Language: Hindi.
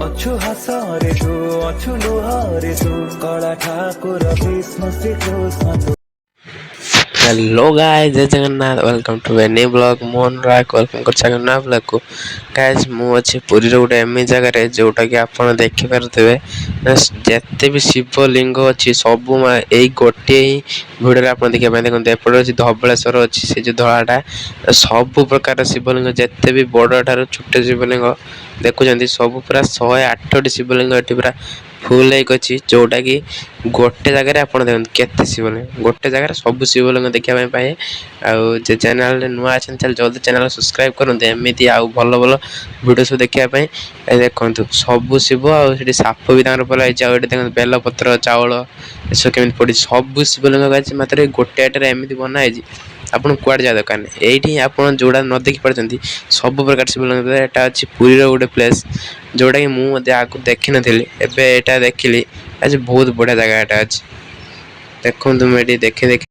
ଅଛୁ ହସରେ ତୁ ଅଛୁ ଲୁହରେ ତୁ କଳା ଠାକୁର ଭୀଷ୍ମ ଶ୍ରୀକୃଷ୍ଣ ତୁ। हेलो गाइस, जय Jagannath. Welcome to a new blog. Mohan Rai welcome कर नया ब्लॉग को। गाइस मु अच्छे पुरी गोटे एमि जगार जोटा कि आप देखिपे जिते भी शिवलिंग अच्छी सब यही गोटे ही भिडियो आप देखा देखते एपटे अच्छी धबलेश्वर अच्छी से जो धलाटा सब प्रकार शिवलिंग जिते भी बड़ ठार छोटे शिवलिंग देखुं सब पूरा 108टी शिवलिंग ये पूरा फुल अच्छी जोटा कि गोटे जगह आप देखते केते शिवलिंग गोटे जगह सब शिवलिंग देखा पाए। आउ चैनल नुआ अच्छा जल्दी चैनल सब्सक्राइब करते एमती आउ भल भल वीडियो सब देखापी देखु सब शिव आठ साप भी पलाई बेलपत्र चाउल एसब केमी पड़ी सब शिवलिंग मात्र गोटे एमती बनाई आप कुआड़े जा दरकार नहीं। ये आप जोड़ा न देखी पार्टी सब प्रकार शिवलिंग यहाँ अच्छी पुरी गोटे प्लेस जोटा कि मुझे आगे देखी नी एटा देखिली आज बहुत बढ़िया जगह यहाँ अच्छी देखो ये देखे देखे